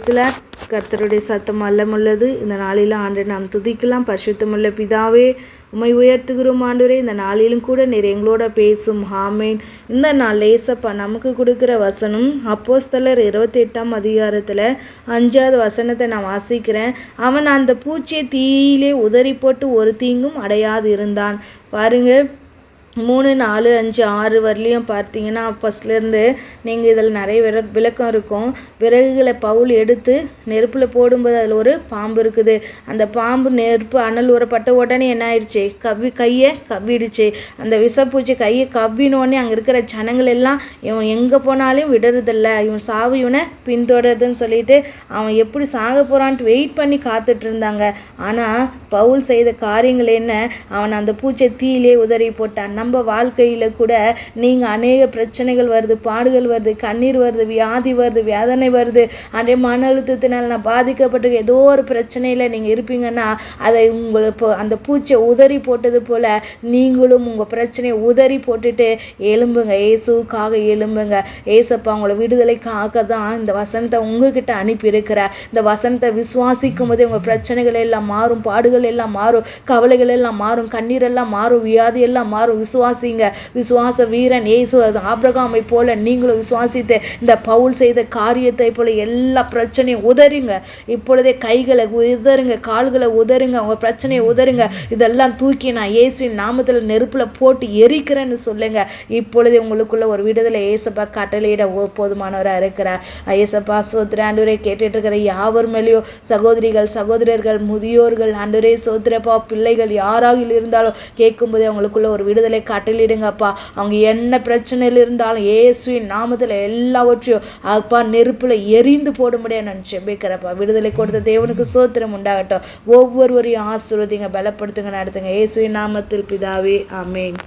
பிரைஸ்ல கர்த்தருடைய சத்தம் அல்லமுள்ளது. இந்த நாளில் ஆண்டு நாம் துதிக்கலாம். பரிசுத்தமுள்ள பிதாவே, உம்மை உயர்த்துகிறோம் ஆண்டவரே. இந்த நாளிலும் கூட நீர் எங்களோட பேசும். ஆமேன். இந்த நாள் ஏசப்பா நமக்கு கொடுக்குற வசனம் அப்போஸ்தலர் 28ஆம் அதிகாரத்தில் 5வது வசனத்தை நான் வாசிக்கிறேன். அவன் அந்த பூச்சியை தீயிலே உதறி போட்டு ஒரு தீங்கும் அடையாது இருந்தான். பாருங்க, 3, 4, 5, 6 வரலையும் பார்த்தீங்கன்னா ஃபஸ்ட்லேருந்து நீங்கள் இதில் நிறைய விளக்கம் இருக்கும். விறகுகளை பவுல் எடுத்து நெருப்பில் போடும்போது அதில் ஒரு பாம்பு இருக்குது. அந்த பாம்பு நெருப்பு அனல் உரப்பட்ட உடனே என்ன ஆயிடுச்சு? கையை கவ்விடுச்சு. அந்த விஷப்பூச்சி கையை கவ்வினோடனே அங்கே இருக்கிற ஜனங்கள் எல்லாம் இவன் எங்கே போனாலும் விடுறதில்ல, இவன் சாவு இவனை பின்தொடருதுன்னு சொல்லிட்டு அவன் எப்படி சாக போகிறான்ட்டு வெயிட் பண்ணி காத்துட்டு இருந்தாங்க. ஆனால் பவுல் செய்த காரியங்கள் என்ன? அவன் அந்த பூச்சை தீயிலே உதறி போட்டான். நம்ம வாழ்க்கையில் கூட நீங்கள் அநேக பிரச்சனைகள் வருது, பாடுகள் வருது, கண்ணீர் வருது, வியாதி வருது, வேதனை வருது, அதே மன அழுத்தத்தினால் நான் பாதிக்கப்பட்டு ஏதோ ஒரு பிரச்சனையில் நீங்கள் இருப்பீங்கன்னா அதை உங்களுக்கு அந்த பூச்சை உதறி போட்டது போல் நீங்களும் உங்கள் பிரச்சனையை உதறி போட்டுட்டு எலும்புங்க. இயேசுக்காக எலும்புங்க. ஏசப்பா உங்களை விடுதலைக்காக தான் இந்த வசனத்தை உங்ககிட்ட அனுப்பியிருக்கிறார். இந்த வசனத்தை விசுவாசிக்கும் போதே உங்கள் பிரச்சனைகள் எல்லாம் மாறும், பாடுகள் எல்லாம் மாறும், கவலைகள் எல்லாம் மாறும், கண்ணீர் எல்லாம் மாறும், வியாதி எல்லாம் மாறும். விசுவாசிங்க. விசுவாச வீரன் இயேசு ஆபிரகாமை போல நீங்களும் விசுவாசித்து இந்த பவுல் செய்த காரியத்தை போல எல்லா பிரச்சனையும் உதறுங்க. இப்பொழுதே கைகளை உதறுங்க, கால்களை உதறுங்க, உங்க பிரச்சனையை உதறுங்க. இதெல்லாம் தூக்கி நான் இயேசுவின் நாமத்தில் நெருப்புல போட்டு எரிக்கிறேன்னு சொல்லுங்க. இப்பொழுதே உங்களுக்குள்ள ஒரு விடுதலை ஏசப்பா கட்டளையிட போதுமானவராக இருக்கிறார். ஏசப்பா சோத்திர ஆண்டவரே, கேட்டுட்டு இருக்கிற யாவர் மேலேயோ சகோதரிகள், சகோதரர்கள், முதியோர்கள், ஆண்டவரே சோத்திரப்பா, பிள்ளைகள் யாராக இருந்தாலும் கேட்கும்போதே அவங்களுக்குள்ள ஒரு விடுதலை கட்டளிடுங்கப்பா. அவங்க என்ன பிரச்சனையில் இருந்தாலும் இயேசுவின் நாமத்தில் எல்லாவற்றையும் அப்பா நெருப்புல எரிந்து போடும்படியா நான் ஜெபிக்கிறப்பா. விடுதலை கொடுத்த தேவனுக்கு சோத்திரம் உண்டாகட்டும். ஒவ்வொருவரையும் ஆசீர்வதிங்க, பலப்படுத்துங்க, நடத்துங்க. இயேசுவின் நாமத்தில் பிதாவே, ஆமென்.